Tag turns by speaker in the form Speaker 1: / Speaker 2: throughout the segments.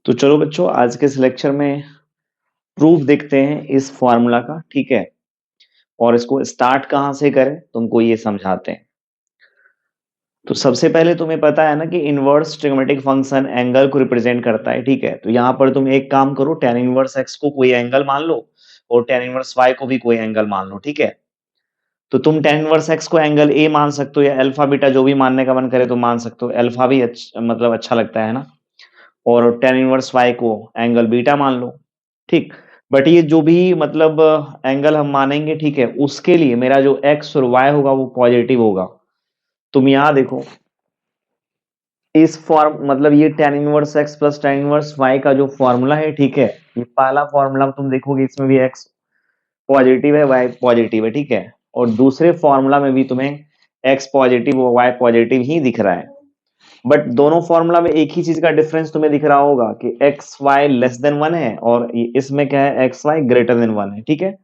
Speaker 1: तो चलो बच्चों, आज के इस लेक्चर में प्रूफ देखते हैं इस फॉर्मूला का। ठीक है, और इसको स्टार्ट कहाँ से करें तुमको ये समझाते हैं। तो सबसे पहले तुम्हें पता है ना कि इनवर्स ट्रिग्नोमेट्रिक फंक्शन एंगल को रिप्रेजेंट करता है। ठीक है, तो यहाँ पर तुम एक काम करो, tan इनवर्स x को कोई एंगल मान लो और tan इनवर्स y को भी कोई एंगल मान लो। ठीक है, तो तुम tan इनवर्स x को एंगल a मान सकते हो या अल्फा बीटा जो भी मानने का मन करे तो मान सकते हो। अल्फा भी मतलब अच्छा लगता है ना। और tan इनवर्स y को एंगल बीटा मान लो। ठीक, बट ये जो भी मतलब एंगल हम मानेंगे, ठीक है, उसके लिए मेरा जो x और y होगा वो पॉजिटिव होगा। तुम यहां देखो, इस फॉर्म मतलब ये tan inverse x plus tan inverse y का जो फॉर्मूला है, ठीक है, ये पहला फॉर्मूला तुम देखोगे इसमें भी x पॉजिटिव है, y पॉजिटिव है। ठीक है, और दूसरे फॉर्मूला में भी तुम्हें x पॉजिटिव और y पॉजिटिव ही दिख रहा है। बट दोनों फॉर्मूला में एक ही चीज का डिफरेंस तुम्हें दिख रहा होगा कि एक्स वाई लेस देन 1 है और इसमें क्या है, एक्स वाई ग्रेटर देन 1 है। ठीक है,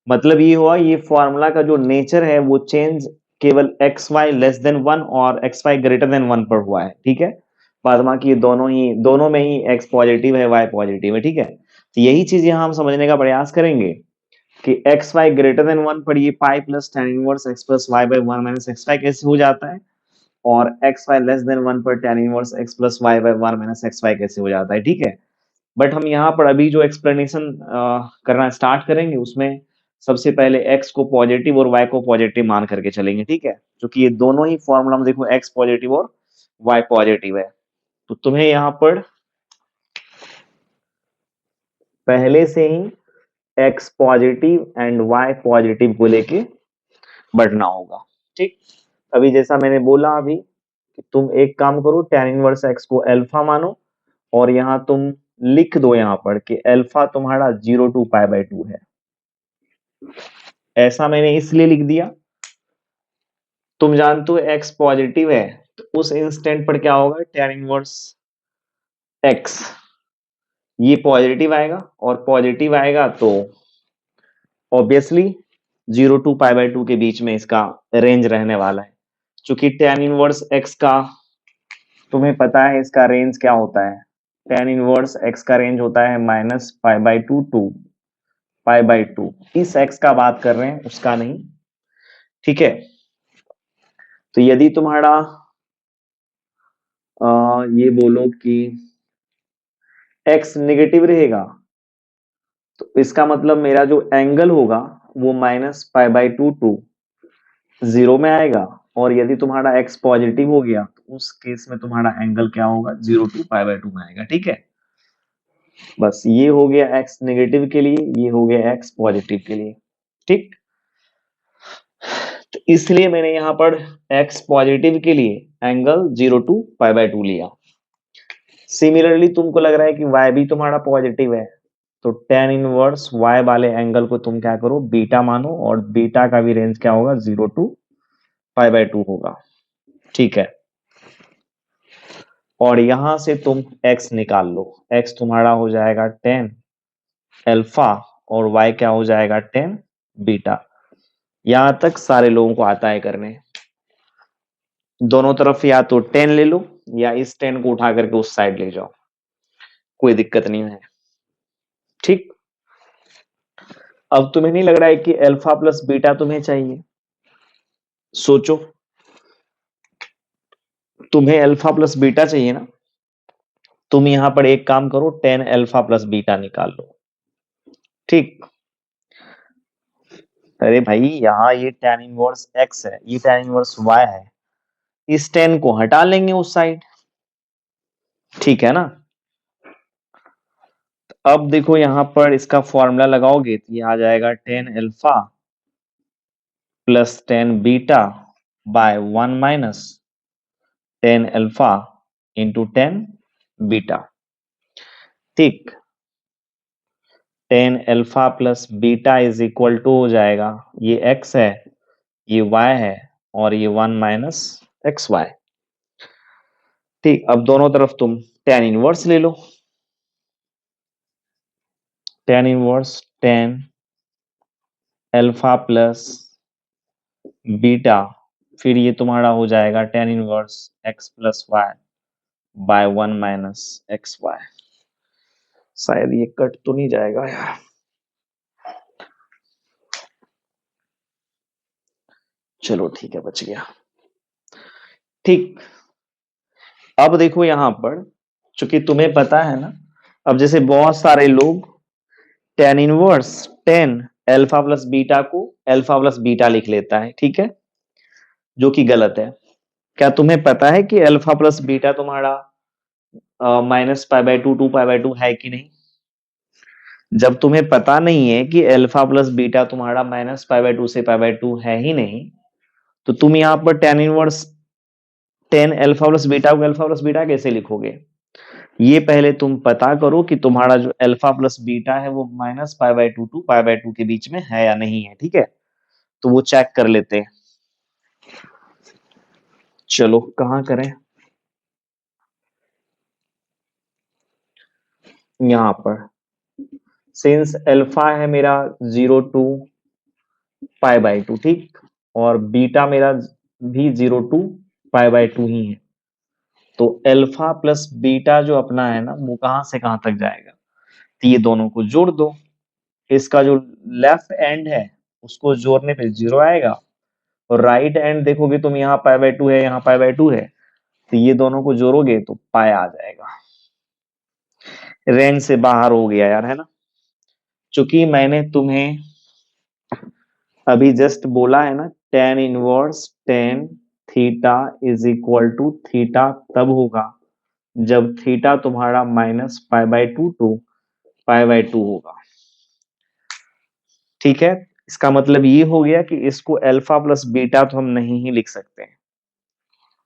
Speaker 1: मतलब ये हुआ, ये फॉर्मूला का जो नेचर है वो चेंज केवल एक्स वाई लेस देन 1 और एक्स वाई ग्रेटर देन 1 पर हुआ है। ठीक है, बाद बाकी ये दोनों में ही एक्स पॉजिटिव है, वाई पॉजिटिव है। ठीक है, तो यही चीज यहाँ हम समझने का प्रयास करेंगे कि एक्स वाई ग्रेटर देन 1 पर ये pi plus tan inverse x plus y by 1 minus x y कैसे हो जाता है, और एक्स वाई लेस देन 1 पर tan inverse x plus y by 1 minus x y कैसे हो जाता है। ठीक है, बट हम यहाँ पर अभी जो एक्सप्लेनेशन करना स्टार्ट करेंगे उसमें सबसे पहले x को पॉजिटिव और y को पॉजिटिव मान करके चलेंगे। ठीक है, क्योंकि ये दोनों ही फॉर्मूला में देखो x पॉजिटिव और y पॉजिटिव है, तो तुम्हें यहाँ पर पहले से ही x positive and y positive को लेके बढ़ना होगा। ठीक, अभी जैसा मैंने बोला अभी कि तुम एक काम करो, tan इनवर्स x को अल्फा मानो और यहां तुम लिख दो यहाँ पर कि अल्फा तुम्हारा 0 टू पाई बाई 2 है। ऐसा मैंने इसलिए लिख दिया, तुम जानते हो x पॉजिटिव है तो उस इंस्टेंट पर क्या होगा, tan इनवर्स x ये पॉजिटिव आएगा, और पॉजिटिव आएगा तो ऑब्वियसली 0 टू पाई बाई 2 के बीच में इसका रेंज रहने वाला है। क्योंकि tan इनवर्स x का तुम्हें पता है इसका रेंज क्या होता है, tan इनवर्स x का रेंज होता है minus pi by 2 to pi by 2। इस x का बात कर रहे हैं, उसका नहीं। ठीक है, तो यदि तुम्हारा ये बोलो कि x नेगेटिव रहेगा तो इसका मतलब मेरा जो एंगल होगा वो माइनस पाई बाई 2 टू 0 में आएगा, और यदि तुम्हारा x पॉजिटिव हो गया तो उस केस में तुम्हारा एंगल क्या होगा, 0 टू पाई बाई 2 में आएगा। ठीक है, बस ये हो गया x नेगेटिव के लिए, ये हो गया x पॉजिटिव के लिए। ठीक, तो इसलिए मैंने यहाँ पर x पॉजिटिव के लिए एंगल 0 टू पाई बाई 2 लिया। सिमिलरली तुमको लग रहा है कि y भी तुम्हारा पॉजिटिव है, तो tan इनवर्स y वाले एंगल को तुम क्या करो, बीटा मानो, और बीटा का भी रेंज क्या होगा, 0 टू पाई बाई 2 होगा। ठीक है, और यहां से तुम x निकाल लो, x तुम्हारा हो जाएगा tan अल्फा और y क्या हो जाएगा, tan बीटा। यहां तक सारे लोगों को आता है करने। दोनों तरफ या तो 10 ले लो या इस 10 को उठा करके उस साइड ले जाओ, कोई दिक्कत नहीं है। ठीक, अब तुम्हें नहीं लग रहा है कि अल्फा प्लस बीटा तुम्हें चाहिए? सोचो, तुम्हें अल्फा प्लस बीटा चाहिए ना, तुम यहां पर एक काम करो, 10 अल्फा प्लस बीटा निकाल लो। ठीक, अरे भाई यहाँ ये tan इनवर्स x है, ये tan इनवर्स y है, इस 10 को हटा लेंगे उस साइड। ठीक है ना, अब देखो यहां पर इसका फॉर्मूला लगाओगे तो ये आ जाएगा 10 alpha plus 10 beta by 1 minus 10 alpha into 10 beta. ठीक, 10 alpha plus beta is equal to हो जाएगा, ये x है, ये y है, और ये 1 माइनस एक्स वाई। ठीक, अब दोनों तरफ तुम tan इनवर्स ले लो, tan inverse 10 alpha plus beta, फिर ये तुम्हारा हो जाएगा tan inverse x plus y by 1 minus x y. शायद ये कट तो नहीं जाएगा यार। चलो ठीक है, बच गया। ठीक। अब देखो यहां पर, चूंकि तुम्हें पता है ना, अब जैसे बहुत सारे लोग ten inverse ten alpha plus beta को अल्फा प्लस बीटा लिख लेता है, ठीक है, जो कि गलत है। क्या तुम्हें पता है कि अल्फा प्लस बीटा तुम्हारा -π/2 2π/2 है कि नहीं? जब तुम्हें पता नहीं है कि अल्फा प्लस बीटा तुम्हारा -π/2 से π/2 है ही नहीं, तो तुम यहां पर ten inverse ten alpha plus beta को अल्फा प्लस बीटा कैसे लिखोगे? ये पहले तुम पता करो कि तुम्हारा जो अल्फा प्लस बीटा है वो -π/2 टू π/2 के बीच में है या नहीं है, ठीक है। तो वो चेक कर लेते हैं। चलो कहाँ करें? यहां पर सिंस अल्फा है मेरा 0 to π/2, ठीक, और बीटा मेरा भी 0 to π/2 ही है। तो अल्फा प्लस बीटा जो अपना है ना, वो कहां से कहां तक जाएगा? तो ये दोनों को जोड़ दो। इसका जो लेफ्ट एंड है उसको जोड़ने पे 0 आएगा, और राइट एंड देखोगे तुम, यहाँ π/2 है, यहाँ π/2 है, तो ये दोनों को जोड़ोगे तो पाई आ जाएगा। रेंज से बाहर हो गया यार, है ना। चूंकि मैंने तुम्हें अभी जस्ट बोला है ना, tan inverse tan theta is equal to theta तब होगा जब थीटा तुम्हारा -π/2 टू π/2 होगा, ठीक है। इसका मतलब ये हो गया कि इसको अल्फा प्लस बीटा तो हम नहीं ही लिख सकते हैं,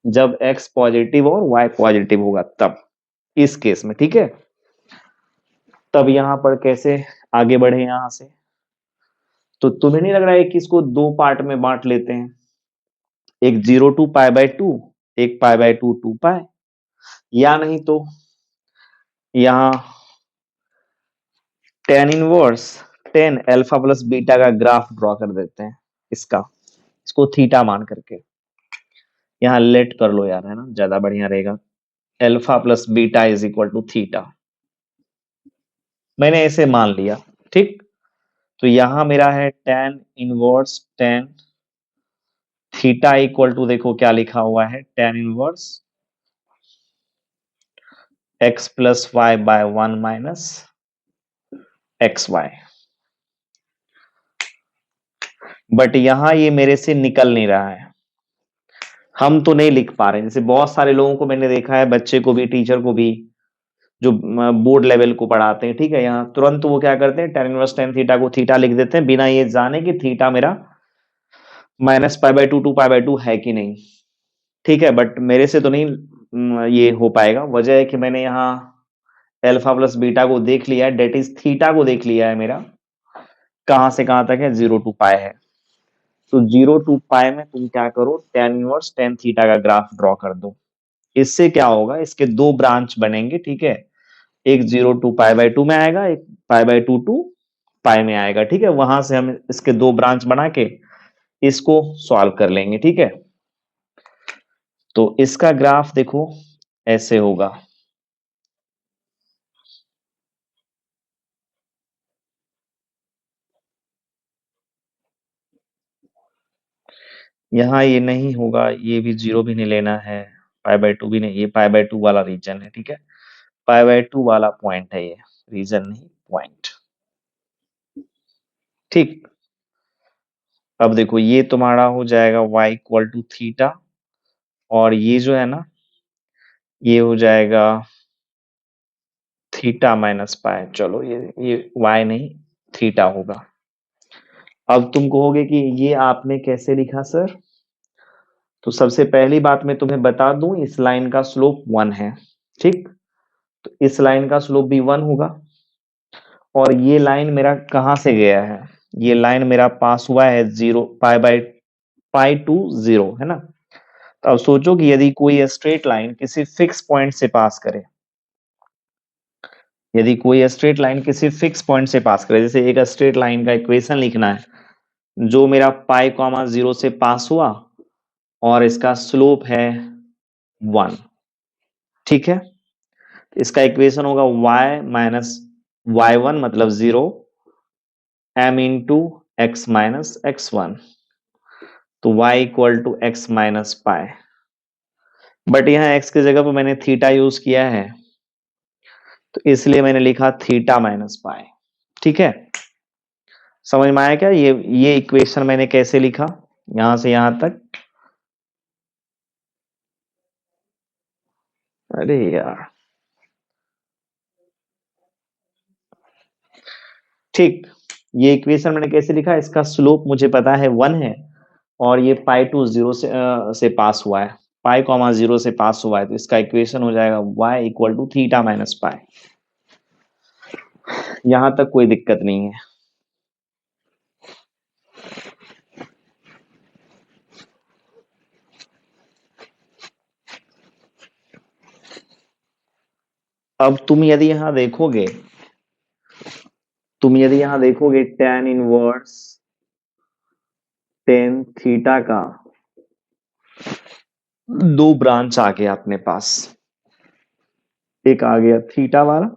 Speaker 1: जब x पॉजिटिव और y पॉजिटिव होगा तब, इस केस में, ठीक है। तब यहां पर कैसे आगे बढ़े यहां से? तो तुम्हें नहीं लग रहा है कि इसको दो पार्ट में बांट लेते हैं, एक 0 to π/2, एक π/2 2π, या नहीं तो यहाँ ten inverse ten alpha plus beta का ग्राफ ड्रॉ कर देते हैं, इसका, इसको थीटा मान करके यहाँ लेट कर लो यार, है ना, ज्यादा बढ़िया रहेगा। Alpha plus beta is equal to theta, मैंने ऐसे मान लिया, ठीक। तो यहां मेरा है tan inverse tan theta equal to, देखो क्या लिखा हुआ है, tan inverse x plus y by 1 minus x y. But यहां ये मेरे से निकल नहीं रहा है, हम तो नहीं लिख पा रहे। जैसे बहुत सारे लोगों को मैंने देखा है, बच्चे को भी टीचर को भी, जो बोर्ड लेवल को पढ़ाते हैं, ठीक है, यहाँ तुरंत वो क्या करते हैं, टेन इनवर्स टेन थीटा को थीटा लिख देते हैं, बिना ये जाने कि थीटा मेरा -π/2 टू π/2 है कि नहीं, ठीक है। बट मेरे से तो नहीं ये हो पाएगा। वजह है कि मैंने यहाँ अल्फा प्लस बीटा को देख लिया है, डेट इज थीटा को देख लिया है मेरा, कहां से कहां तक है, 0 to π है। तो 0 to π में तुम क्या करो, टेन इनवर्स टेन थीटा का ग्राफ ड्रॉ कर दो। इससे क्या होगा, इसके दो ब्रांच बनेंगे, ठीक है, एक 0 to π/2 में आएगा, एक π/2 टू पाई में आएगा, ठीक है। वहां से हम इसके दो ब्रांच बना के इसको सॉल्व कर लेंगे, ठीक है। तो इसका ग्राफ देखो ऐसे होगा, यहाँ ये नहीं होगा, ये भी 0 भी नहीं लेना है, π/2 भी नहीं, ये π/2 वाला रीजन है, ठीक है, π/2 वाला पॉइंट है ये, रीजन नहीं पॉइंट, ठीक। अब देखो ये तुम्हारा हो जाएगा y इक्वल टू थीटा, और ये जो है ना, ये हो जाएगा थीटा माइनस पाई। चलो ये y नहीं, थीटा होगा। अब तुम कहोगे कि ये आपने कैसे लिखा सर? तो सबसे पहली बात मैं तुम्हें बता दूं, इस लाइन का स्लोप 1 है, ठीक। तो इस लाइन का स्लोप भी 1 होगा, और ये लाइन मेरा कहां से गया है, ये लाइन मेरा पास हुआ है 0 π/π to 0, है ना। तो अब सोचो कि यदि कोई स्ट्रेट लाइन किसी फिक्स पॉइंट से पास करे, यदि कोई स्ट्रेट लाइन किसी फिक्स पॉइंट से पास करे, जैसे एक स्ट्रेट लाइन का इक्वेशन लिखना है, जो मेरा π, 0 से पास हुआ और इसका स्लोप है 1, ठीक है। इसका इक्वेशन होगा y माइनस y1 मतलब 0, m into x minus x one, तो y equal to x minus pi. But यहाँ x की जगह पर मैंने थीटा यूज किया है, तो इसलिए मैंने लिखा थीटा माइनस पाई। ठीक है, समझ में आया क्या? ये इक्वेशन मैंने कैसे लिखा यहां से यहां तक? अरे यार, ठीक, ये इक्वेशन मैंने कैसे लिखा? इसका स्लोप मुझे पता है 1 है, और ये पाई टू जीरो से पास हुआ है, पाई कॉमा जीरो से पास हुआ है, तो इसका इक्वेशन हो जाएगा y equal to theta minus pi. यहां तक कोई दिक्कत नहीं है। अब तुम यदि यहां देखोगे tan इनवर्स टेन थीटा का दो ब्रांच आ गया अपने पास। एक आ गया थीटा वाला,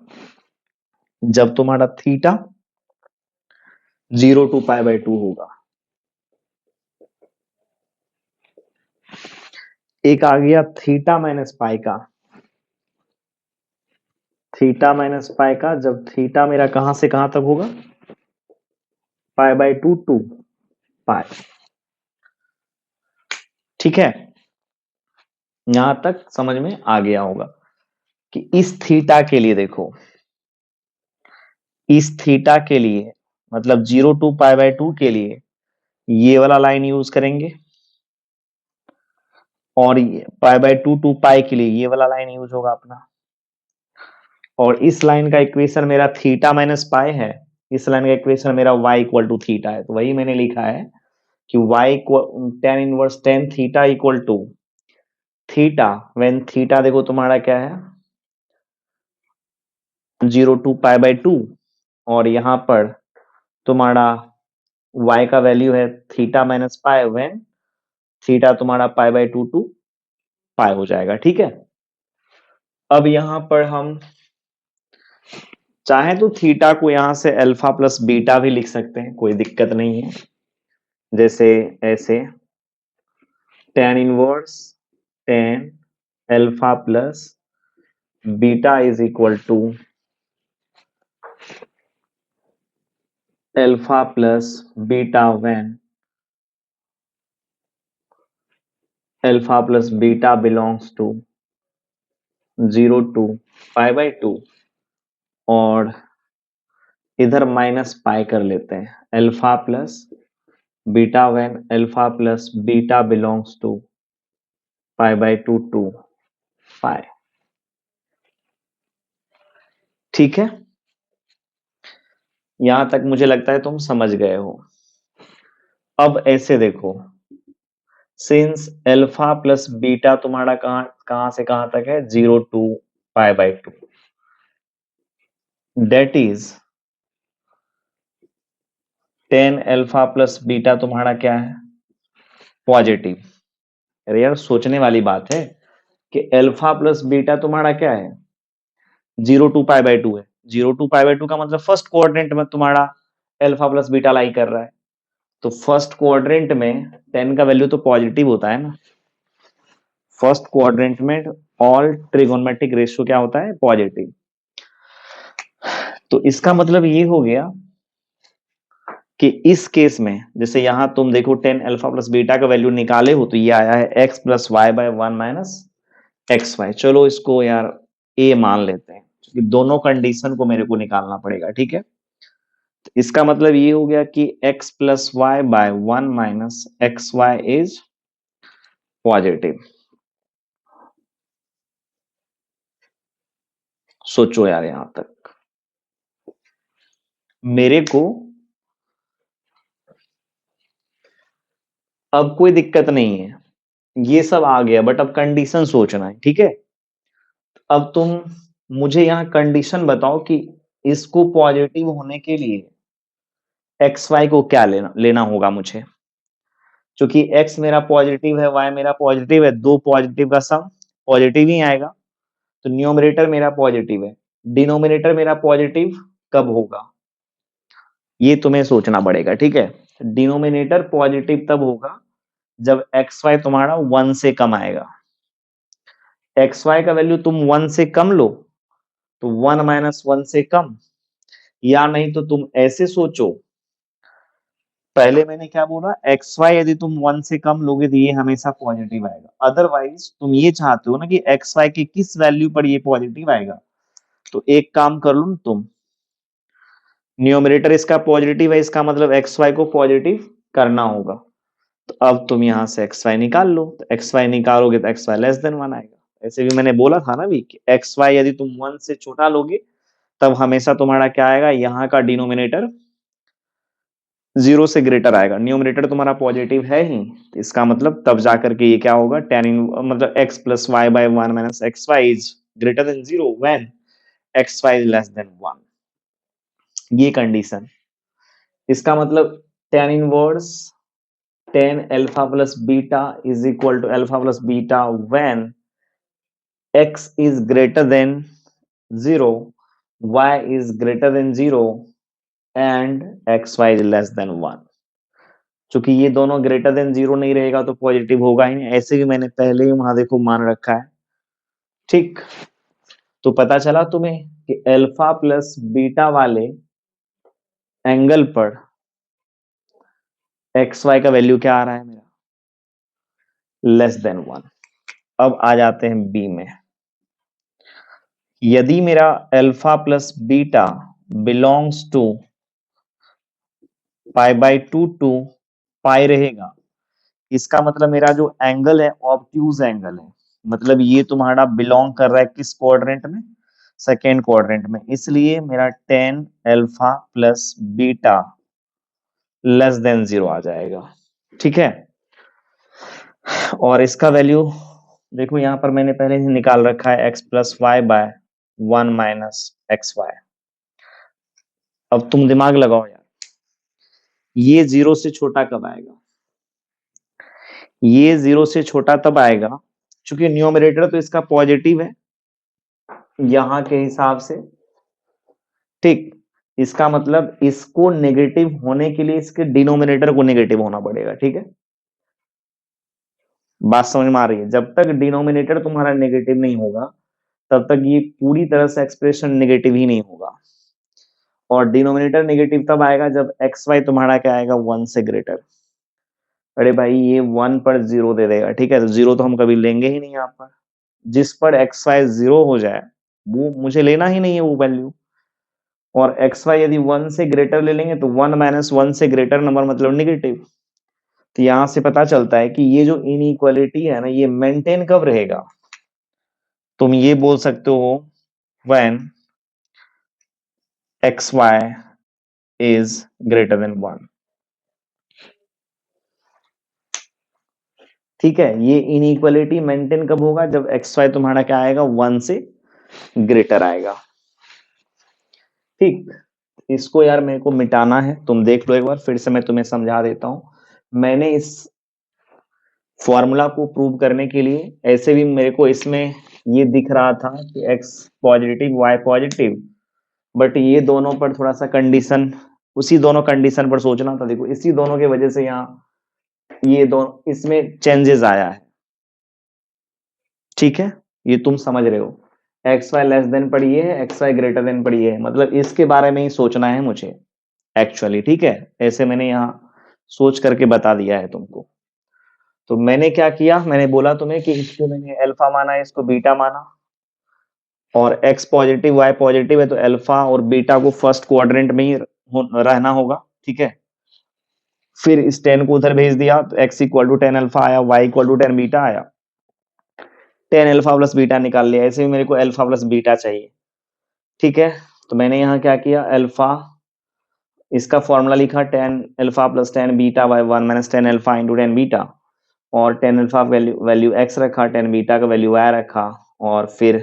Speaker 1: जब तुम्हारा theta 0 to pi by two होगा। एक आ गया थीटा माइनस पाई का, थीटा माइनस पाई का जब थीटा मेरा कहां से कहां तक होगा? पाई बाई टू टू पाई। ठीक है, यहां तक समझ में आ गया होगा कि इस थीटा के लिए देखो, इस थीटा के लिए मतलब 0 टू पाई बाई टू के लिए ये वाला लाइन यूज करेंगे, और पाई बाई टू टू पाई के लिए ये वाला लाइन यूज होगा अपना। और इस लाइन का इक्वेशन मेरा थीटा माइनस पाई है, इस लाइन का इक्वेशन मेरा y इक्वल टू थीटा है, तो वही मैंने लिखा है कि y equal tan inverse tan theta equal to theta when theta देखो तुम्हारा क्या है? 0 टू पाई बाई टू, और यहां पर तुम्हारा y का वैल्यू है theta minus pi when theta तुम्हारा पाई बाई टू टू पाई हो जाएगा। ठीक है, अब यहां पर हम चाहे तो थीटा को यहां से अल्फा प्लस बीटा भी लिख सकते हैं, कोई दिक्कत नहीं है। जैसे ऐसे tan inverse tan alpha plus beta is equal to alpha plus beta when alpha plus beta belongs to 0 to pi by two, और इधर माइनस पाई कर लेते हैं। Alpha plus beta when alpha plus beta belongs to pi by two to pi. ठीक है, यहां तक मुझे लगता है तुम समझ गए हो। अब ऐसे देखो, सिंस अल्फा प्लस बीटा तुम्हारा कहां कहां से कहां तक है? 0 to pi by two, that is tan alpha plus beta तुम्हारा क्या है? पॉजिटिव। अरे यार, सोचने वाली बात है कि अल्फा प्लस बीटा तुम्हारा क्या है? 0 टू पाई बाई टू है। 0 टू पाई बाई टू का मतलब फर्स्ट क्वाड्रेंट में तुम्हारा अल्फा प्लस बीटा लाई कर रहा है, तो फर्स्ट क्वाड्रेंट में टेन का वैल्यू तो पॉजिटिव होता है ना। फर्स्ट क्वाड्रेंट में ऑल ट्रिगोनोमेट्रिक रेशियो क्या होता है? पॉजिटिव। तो इसका मतलब ये हो गया कि इस केस में जैसे यहां तुम देखो टेन अल्फा प्लस बीटा का वैल्यू निकाले हो, तो ये आया है x plus y by one minus x y. चलो इसको यार ए मान लेते हैं, क्योंकि दोनों कंडीशन को मेरे को निकालना पड़ेगा। ठीक है, तो इसका मतलब ये हो गया कि x plus y by one minus x y is positive. सोचो यार, यहां तक मेरे को अब कोई दिक्कत नहीं है, ये सब आ गया, बट अब कंडीशन सोचना है। ठीक है, अब तुम मुझे यहाँ कंडीशन बताओ कि इसको पॉजिटिव होने के लिए एक्स वाई को क्या लेना लेना होगा मुझे। क्योंकि एक्स मेरा पॉजिटिव है, वाई मेरा पॉजिटिव है, दो पॉजिटिव का सम पॉजिटिव ही आएगा, तो न्यूमरेटर मेरा पॉजिटिव है, डिनोमिनेटर मेरा पॉजिटिव कब होगा, ये तुम्हें सोचना पड़ेगा, ठीक है। डिनोमिनेटर पॉजिटिव तब होगा जब एक्स वाई तुम्हारा 1 से कम आएगा। एक्स वाई का वैल्यू तुम 1 से कम लो तो 1 माइनस 1 से कम, या नहीं तो तुम ऐसे सोचो, पहले मैंने क्या बोला, एक्स वाई यदि तुम 1 से कम लोगे तो ये हमेशा पॉजिटिव आएगा। अदरवाइज तुम ये चाहते हो ना कि एक्स वाई की किस वैल्यू पर ये पॉजिटिव आएगा, तो एक काम कर लो तुम, न्यूमरेटर इसका पॉजिटिव है, इसका मतलब एक्स वाई को पॉजिटिव करना होगा। तो अब तुम यहां से एक्स वाई निकाल लो, तो एक्स वाई निकालोगे तो एक्स वाई लेस देन 1 आएगा। ऐसे भी मैंने बोला था ना भी कि एक्स वाई यदि तुम 1 से छोटा लोगे तब हमेशा तुम्हारा क्या आएगा, यहाँ का डिनोमिनेटर 0 से ग्रेटर आएगा। न्यूमरेटर तुम्हारा पॉजिटिव है ही, तो इसका मतलब तब जाकर के ये क्या होगा, टेन इन मतलब x plus y by 1 minus x y is greater than 0 when x y is less than 1। ये कंडीशन, इसका मतलब tan inverse tan alpha plus beta is equal to alpha plus beta when x is greater than 0, y is greater than 0 and xy is less than 1। चूंकि ये दोनों greater than 0 नहीं रहेगा तो positive होगा ही नहीं, ऐसे भी मैंने पहले ही वहां देखो मान रखा है, ठीक। तो पता चला तुम्हें कि अल्फा प्लस बीटा वाले एंगल पर एक्स वाई का वैल्यू क्या आ रहा है मेरा, लेस देन 1। अब आ जाते हैं बी में, यदि मेरा alpha plus beta belongs to pi by two pi रहेगा, इसका मतलब मेरा जो एंगल है ऑब्ट्यूज एंगल है, मतलब ये तुम्हारा बिलोंग कर रहा है किस क्वाड्रेंट में, सेकेंड क्वाड्रेंट में, इसलिए मेरा ten alpha plus beta less then 0 आ जाएगा, ठीक है। और इसका वैल्यू देखो यहां पर मैंने पहले ही निकाल रखा है, x plus y by 1 minus x y. अब तुम दिमाग लगाओ यार, ये 0 से छोटा कब आएगा, ये 0 से छोटा तब आएगा क्योंकि न्यूमरेटर तो इसका पॉजिटिव है यहां के हिसाब से, ठीक। इसका मतलब इसको नेगेटिव होने के लिए इसके डिनोमिनेटर को नेगेटिव होना पड़ेगा, ठीक है। बात समझ में आ रही है, जब तक डिनोमिनेटर तुम्हारा नेगेटिव नहीं होगा तब तक ये पूरी तरह से एक्सप्रेशन नेगेटिव ही नहीं होगा। और डिनोमिनेटर नेगेटिव तब आएगा जब एक्स वाई तुम्हारा क्या आएगा, 1 से ग्रेटर। अरे भाई ये 1 पर 0 दे देगा, ठीक है, तो 0 तो हम कभी लेंगे ही नहीं यहाँ पर। जिस पर एक्स वाई 0 हो जाए वो मुझे लेना ही नहीं है वो वैल्यू। और एक्स वाई यदि 1 से ग्रेटर ले लेंगे तो 1 माइनस 1 से ग्रेटर नंबर मतलब निगेटिव। तो यहां से पता चलता है कि ये जो इनइक्वालिटी है ना ये मेंटेन कब रहेगा, तुम ये बोल सकते हो when x y is greater than 1, ठीक है। ये इनइक्वालिटी मेंटेन कब होगा, जब एक्स वाई तुम्हारा क्या आएगा, 1 से ग्रेटर आएगा, ठीक। इसको यार मेरे को मिटाना है, तुम देख लो एक बार फिर से मैं तुम्हें समझा देता हूं। मैंने इस फॉर्मूला को प्रूव करने के लिए, ऐसे भी मेरे को इसमें ये दिख रहा था कि x positive y positive, but ये दोनों पर थोड़ा सा कंडीशन, उसी दोनों कंडीशन पर सोचना था। देखो इसी दोनों की वजह से यहाँ ये दोनों इसमें चेंजेस आया है, ठीक है। ये तुम समझ रहे हो, एक्स वाई लेस देन पर ये है, एक्स वाई ग्रेटर देन पर ये है, मतलब इसके बारे में ही सोचना है मुझे एक्चुअली, ठीक है। ऐसे मैंने यहाँ सोच करके बता दिया है तुमको। तो मैंने क्या किया, मैंने बोला तुम्हें कि इसको मैंने अल्फा माना, इसको बीटा माना, और एक्स पॉजिटिव वाई पॉजिटिव है तो अल्फा और बीटा को फर्स्ट क्वाड्रेंट में ही रहना होगा, ठीक है। फिर इस 10 को उधर भेज दिया तो एक्स इक्वल टू 10 अल्फा आया, वाई इक्वल टू 10 बीटा आया, 10 अल्फा प्लस बीटा निकाल लिया। ऐसे भी मेरे को अल्फा प्लस बीटा चाहिए, ठीक है। तो मैंने यहाँ क्या किया, अल्फा इसका फॉर्मूला लिखा 10 alpha plus 10 beta by 1 minus 10 alpha into 10 beta, और 10 अल्फा वैल्यू वैल्यू एक्स रखा, 10 बीटा का वैल्यू वाई रखा, और फिर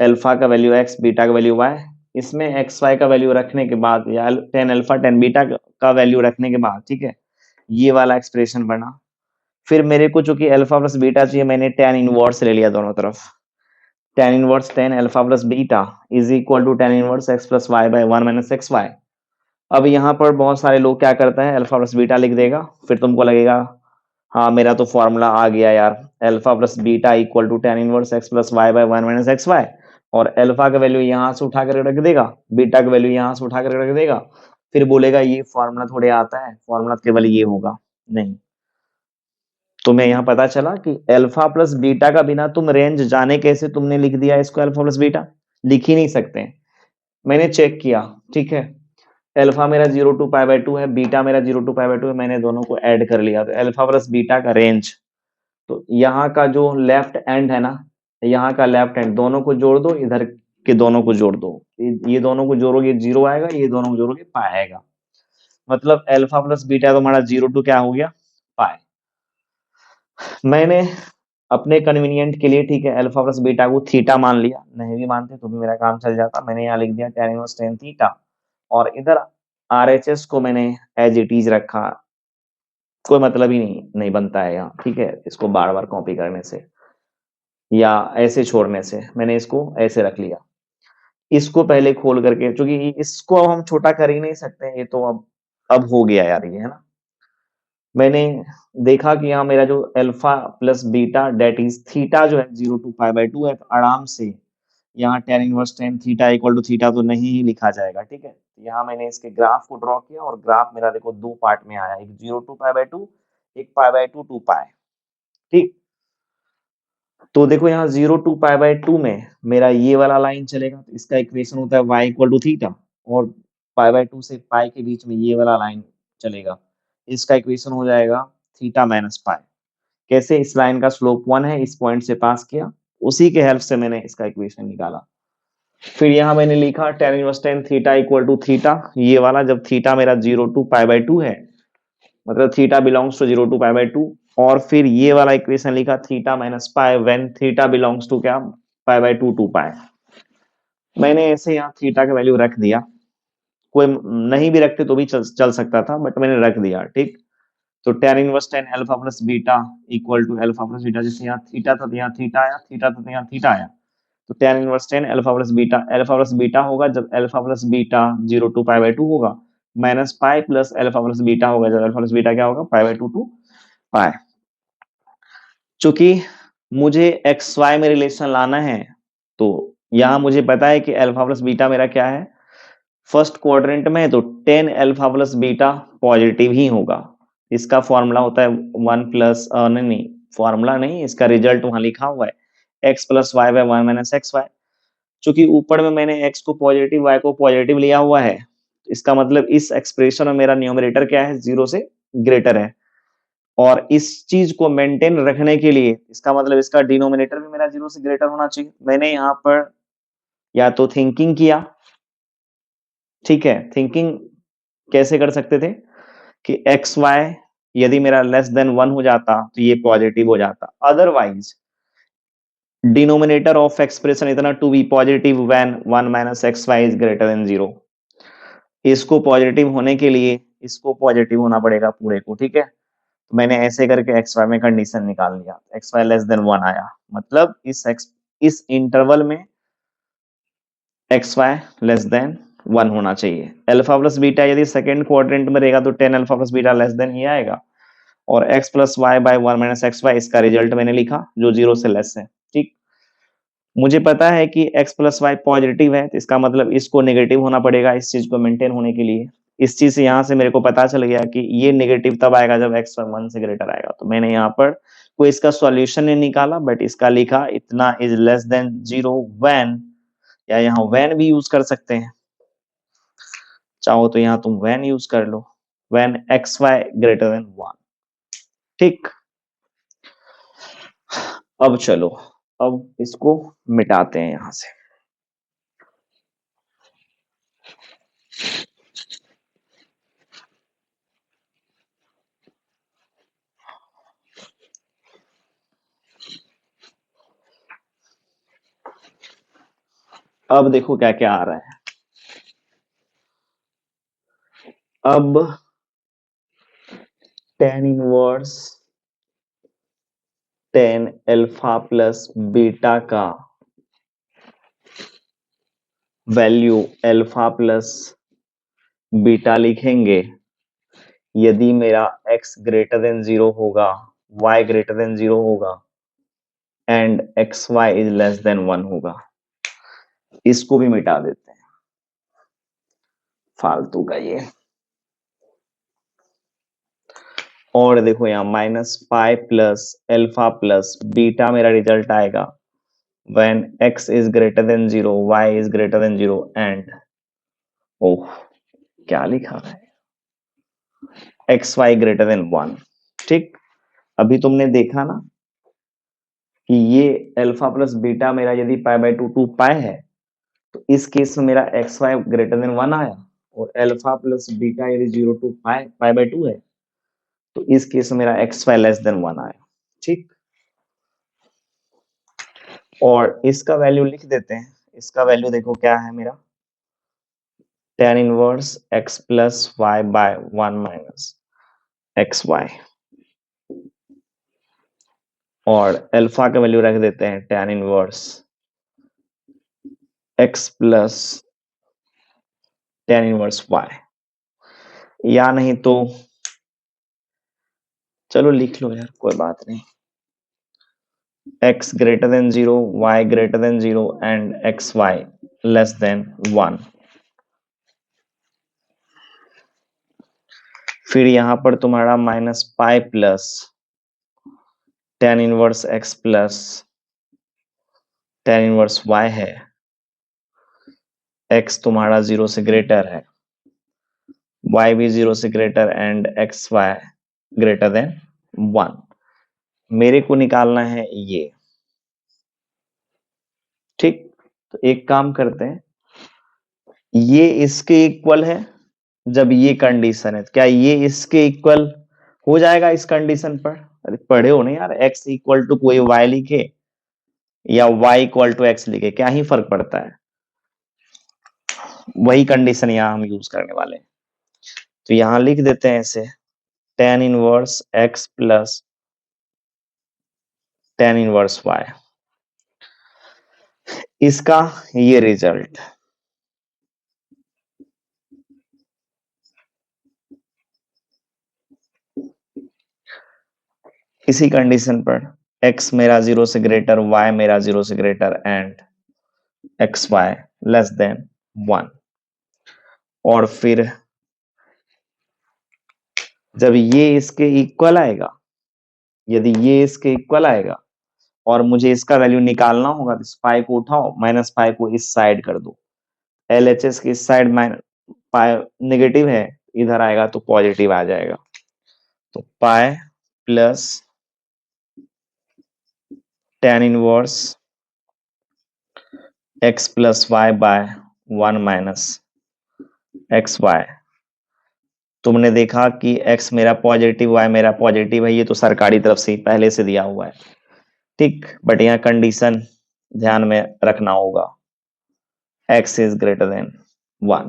Speaker 1: अल्फा का वैल्यू एक्स, बीटा का वैल्यू वाई। इसमें एक्स वाई का वैल्यू रखने के बाद या 10 अल्फा 10 बीटा का वैल्यू रखने के बाद, ठीक है, ये वाला एक्सप्रेशन बना। फिर मेरे को चूंकि अल्फा प्लस बीटा चाहिए, मैंने tan इनवर्स ले लिया दोनों तरफ, tan inverse tan alpha plus beta is equal to tan inverse x plus y by 1 minus x y. अब यहाँ पर बहुत सारे लोग क्या करते हैं, अल्फा प्लस बीटा लिख देगा, फिर तुमको लगेगा हाँ मेरा तो फॉर्मूला आ गया यार, alpha plus beta equal to tan inverse x plus y by 1 minus x y. और अल्फा का वैल्यू यहाँ से उठा कर रख देगा, बीटा का वैल्यू यहाँ से उठा कर रख देगा, फिर बोलेगा ये फॉर्मूला थोड़े आता है, फॉर्मूला केवल ये होगा। नहीं, तुम्हें यहाँ पता चला कि अल्फा प्लस बीटा का बिना तुम रेंज जाने कैसे तुमने लिख दिया इसको अल्फा प्लस बीटा, लिख ही नहीं सकते हैं। मैंने चेक किया, ठीक है, अल्फा मेरा 0 to π/2 है, बीटा मेरा 0 to π/2 है, मैंने दोनों को ऐड कर लिया, तो अल्फा प्लस बीटा का रेंज, तो यहाँ का जो लेफ्ट एंड है ना, यहाँ का लेफ्ट एंड दोनों को जोड़ दो, इधर के दोनों को जोड़ दो, ये दोनों को जोड़ोगे 0 आएगा, ये दोनों को जोड़ोगे पाई आएगा। मतलब अल्फा प्लस बीटा तो हमारा 0 to क्या हो गया, पाई। मैंने अपने कन्वीनियंट के लिए, ठीक है, अल्फा प्लस बीटा को थीटा मान लिया, नहीं भी मानते तो भी मेरा काम चल जाता, मैंने यहाँ लिख दिया tan इनवर्स tan थीटा, और इधर RHS को मैंने एज इट इज रखा, कोई मतलब ही नहीं बनता है यहाँ, ठीक है, इसको बार बार कॉपी करने से या ऐसे छोड़ने से, मैंने इसको ऐसे रख लिया। इसको पहले खोल करके, क्योंकि इसको अब हम छोटा कर ही नहीं सकते, ये तो अब हो गया यार ये, है ना। मैंने देखा कि यहाँ मेरा जो alpha plus beta that is theta जो है 0 to π/2 है, तो आराम से यहाँ tan inverse tan theta equal to theta तो नहीं ही लिखा जाएगा, ठीक है। यहाँ मैंने इसके ग्राफ को ड्रॉ किया, और ग्राफ मेरा देखो दो पार्ट में आया, एक 0 to π/2, एक π/2 to पाई, ठीक। तो देखो यहाँ 0 to π/2 में मेरा ये वाला लाइन चलेगा, तो इसका इक्वेशन होता है y इक्वल टू थीटा, और π/2 से पाई के बीच में ये वाला लाइन चलेगा, इसका इक्वेशन हो जाएगा थीटा माइनस पाई। कैसे, इस लाइन का स्लोप 1 है, इस पॉइंट से पास किया, उसी के हेल्प से मैंने इसका इक्वेशन निकाला। फिर यहाँ मैंने लिखा tan inverse tan theta equal to theta, ये वाला जब थीटा मेरा 0 to π/2 है, मतलब थीटा बिलोंग्स टू 0 to π/2, और फिर ये वाला इक्वेशन लिखा theta minus pi when theta belongs to क्या, π/2 to पाई। मैंने ऐसे यहाँ थीटा का वैल्यू रख दिया, कोई नहीं भी रखते तो भी चल सकता था, बट मैंने रख दिया, ठीक। तो tan inverse tan alpha plus beta equal to alpha plus beta, जैसे यहाँ थीटा था तो यहाँ थीटा आया, थीटा था तो यहाँ थीटा आया, तो tan inverse tan alpha plus beta होगा जब अल्फा प्लस बीटा 0 to π/2 होगा, minus pi plus alpha plus beta होगा जब अल्फा प्लस बीटा क्या होगा, π/2 to पाई। चूंकि मुझे एक्स वाई में रिलेशन लाना है, तो यहाँ मुझे पता है कि अल्फा प्लस बीटा मेरा क्या है, फर्स्ट क्वाड्रेंट में है, तो tan alpha plus beta positive ही होगा। इसका फॉर्मूला होता है 1 प्लस नहीं, फॉर्मूला नहीं, इसका रिजल्ट वहां लिखा हुआ है x plus y by 1 minus x y. चूंकि ऊपर में मैंने x को पॉजिटिव y को पॉजिटिव लिया हुआ है, इसका मतलब इस एक्सप्रेशन में मेरा न्यूमरेटर क्या है, 0 से ग्रेटर है, और इस चीज को मेंटेन रखने के लिए इसका मतलब इसका डिनोमिनेटर भी मेरा 0 से ग्रेटर होना चाहिए। मैंने यहाँ पर या तो थिंकिंग किया, ठीक है, थिंकिंग कैसे कर सकते थे कि एक्स वाई यदि मेरा लेस देन 1 हो जाता तो ये पॉजिटिव हो जाता, अदरवाइज डिनोमिनेटर ऑफ एक्सप्रेशन इतना to be positive when 1 minus x y is greater than 0, इसको पॉजिटिव होने के लिए इसको पॉजिटिव होना पड़ेगा पूरे को, ठीक है। तो मैंने ऐसे करके एक्स वाई में कंडीशन निकाल लिया, एक्स वाई लेस देन 1 आया, मतलब इस इंटरवल में एक्स वाई लेस देन 1 होना चाहिए। अल्फा प्लस बीटा यदि सेकंड क्वाड्रेंट में रहेगा तो tan alpha plus beta less than ये आएगा, और x plus y by 1 minus x y, इसका रिजल्ट मैंने लिखा जो 0 से लेस है, ठीक। मुझे पता है कि x प्लस वाई पॉजिटिव है, तो इसका मतलब इसको नेगेटिव होना पड़ेगा इस चीज को मेंटेन होने के लिए। इस चीज से यहाँ से मेरे को पता चल गया कि ये नेगेटिव तब आएगा जब x 1 से ग्रेटर आएगा, तो मैंने यहाँ पर कोई इसका सॉल्यूशन नहीं निकाला, बट इसका लिखा इतना इज लेस देन 0 व्हेन, या यहाँ व्हेन भी यूज कर सकते हैं, चाहो तो यहाँ तुम व्हेन यूज कर लो, when x Y greater than 1, ठीक। अब चलो, अब इसको मिटाते हैं यहां से। अब देखो क्या क्या आ रहा है। अब tan inverse tan alpha plus beta का वैल्यू अल्फा प्लस बीटा लिखेंगे यदि मेरा x ग्रेटर देन 0 होगा, y ग्रेटर देन 0 होगा and xy is less than 1 होगा। इसको भी मिटा देते हैं, फालतू का ये। और देखो यहाँ minus pi plus alpha plus beta मेरा रिजल्ट आएगा when x is greater than 0, y is greater than 0 and ओह क्या लिखा है, xy greater than 1। ठीक, अभी तुमने देखा ना कि ये अल्फा प्लस बीटा मेरा यदि पाई बाय 2 पाई है तो इस केस में मेरा एक्स वाई ग्रेटर देन 1 आया, और अल्फा प्लस बीटा यदि 0 टू पाई पाई बाय 2 है तो इस केस में मेरा एक्स वाई लेस देन 1 आया। ठीक, और इसका वैल्यू लिख देते हैं। इसका वैल्यू देखो क्या है मेरा, tan inverse x plus y by 1 minus x y, और अल्फा का वैल्यू रख देते हैं tan inverse x plus tan inverse y, या नहीं तो चलो लिख लो यार, कोई बात नहीं, x greater than 0, y greater than 0 and xy less than 1। फिर यहां पर तुम्हारा minus pi plus tan inverse x plus tan inverse y है, x तुम्हारा 0 से ग्रेटर है, y भी 0 से greater and xy greater than 1। मेरे को निकालना है ये। ठीक, तो एक काम करते हैं, ये इसके इक्वल है जब ये कंडीशन है, क्या ये इसके इक्वल हो जाएगा इस कंडीशन पर? अरे पढ़े हो ना यार, x इक्वल टू कोई y लिखे या y इक्वल टू x लिखे, क्या ही फर्क पड़ता है, वही कंडीशन यहां हम यूज करने वाले हैं। तो यहां लिख देते हैं इसे tan inverse x plus tan inverse y, इसका ये रिजल्ट। इसी कंडीशन पर x मेरा 0 से ग्रेटर, y मेरा 0 से greater and xy less than 1। और फिर जब ये इसके इक्वल आएगा, यदि ये इसके इक्वल आएगा और मुझे इसका वैल्यू निकालना होगा तो इस पाई को उठाओ, माइनस पाई को इस साइड कर दो, LHS की इस साइड माइनस पाई नेगेटिव है, इधर आएगा तो पॉजिटिव आ जाएगा। तो pi plus tan inverse x plus y by 1 minus x y. तुमने देखा कि x मेरा पॉजिटिव, y मेरा पॉजिटिव है, ये तो सरकारी तरफ से पहले से दिया हुआ है। ठीक, बट यहाँ कंडीशन ध्यान में रखना होगा, x इज ग्रेटर देन 1।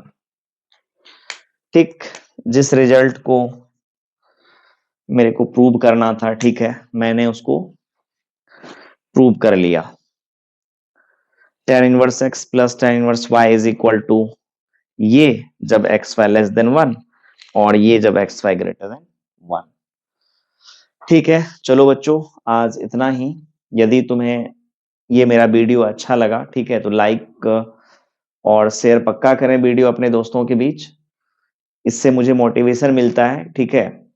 Speaker 1: ठीक, जिस रिजल्ट को मेरे को प्रूव करना था, ठीक है, मैंने उसको प्रूव कर लिया। tan inverse x plus tan inverse y is equal to ये जब एक्स वाई लेस देन 1 और ये जब एक्स वाई ग्रेटर देन 1। ठीक है, चलो बच्चों, आज इतना ही। यदि तुम्हें ये मेरा वीडियो अच्छा लगा, ठीक है, तो लाइक और शेयर पक्का करें वीडियो अपने दोस्तों के बीच, इससे मुझे मोटिवेशन मिलता है। ठीक है,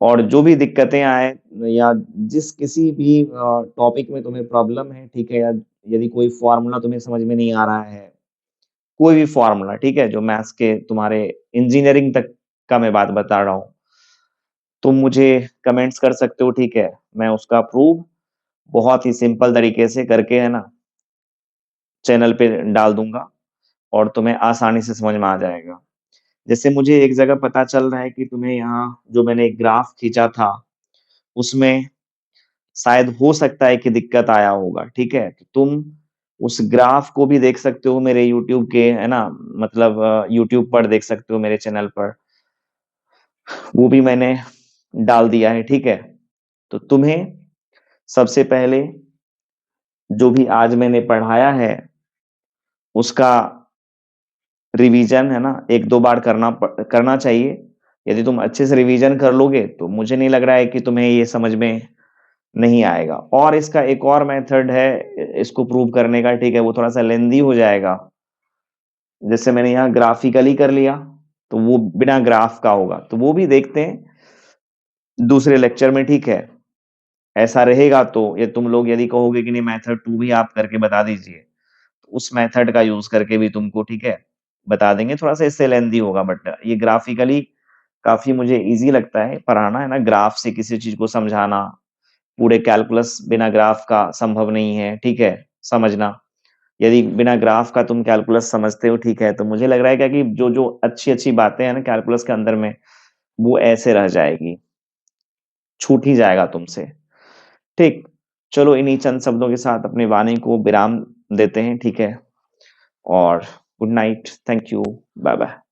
Speaker 1: और जो भी दिक्कतें आए या जिस किसी भी टॉपिक में तुम्हें प्रॉब्लम है, ठीक है, या यदि कोई फॉर्मूला तुम्हें समझ में नहीं आ रहा है, कोई भी फॉर्मूला, ठीक है, जो मैथ्स के तुम्हारे इंजीनियरिंग तक का मैं बात बता रहा हूँ, तुम मुझे कमेंट्स कर सकते हो। ठीक है, मैं उसका प्रूफ बहुत ही सिंपल तरीके से करके, है ना, चैनल पे डाल दूंगा और तुम्हें आसानी से समझ में आ जाएगा। जैसे मुझे एक जगह पता चल रहा है कि तुम्हें यहाँ जो मैंने एक ग्राफ खींचा था उसमें शायद हो सकता है कि दिक्कत आया होगा। ठीक है, तो तुम उस ग्राफ को भी देख सकते हो मेरे यूट्यूब के, है ना, मतलब यूट्यूब पर देख सकते हो मेरे चैनल पर, वो भी मैंने डाल दिया है। ठीक है, तो तुम्हें सबसे पहले जो भी आज मैंने पढ़ाया है उसका रिवीजन है ना 1-2 बार करना चाहिए। यदि तुम अच्छे से रिवीजन कर लोगे तो मुझे नहीं लग रहा है कि तुम्हें ये समझ में नहीं आएगा। और इसका एक और मेथड है इसको प्रूव करने का, ठीक है, वो थोड़ा-सा लेंदी हो जाएगा। जैसे मैंने यहाँ ग्राफिकली कर लिया, तो वो बिना ग्राफ का होगा, तो वो भी देखते हैं दूसरे लेक्चर में, ठीक है। ऐसा रहेगा तो ये तुम लोग यदि कहोगे कि नहीं मेथड 2 भी आप करके बता दीजिए, तो उस मेथड का यूज़ करके भी तुमको, ठीक है, बता देंगे। थोड़ा-सा इससे लेंदी होगा बट ये ग्राफिकली काफ़ी मुझे ईज़ी लगता है पढ़ाना, है ना? ग्राफ से किसी चीज़ को समझाना, पूरे कैलकुलस बिना ग्राफ का संभव नहीं है, ठीक है, समझना। यदि बिना ग्राफ का तुम कैलकुलस समझते हो, ठीक है, तो मुझे लग रहा है क्या कि जो-जो अच्छी-अच्छी बातें हैं ना कैलकुलस के अंदर में, वो ऐसे रह जाएगी, छूट ही जाएगा तुमसे। ठीक, चलो इन्हीं चंद शब्दों के साथ अपनी वाणी को विराम देते हैं, ठीक है? और good night, thank you, bye-bye.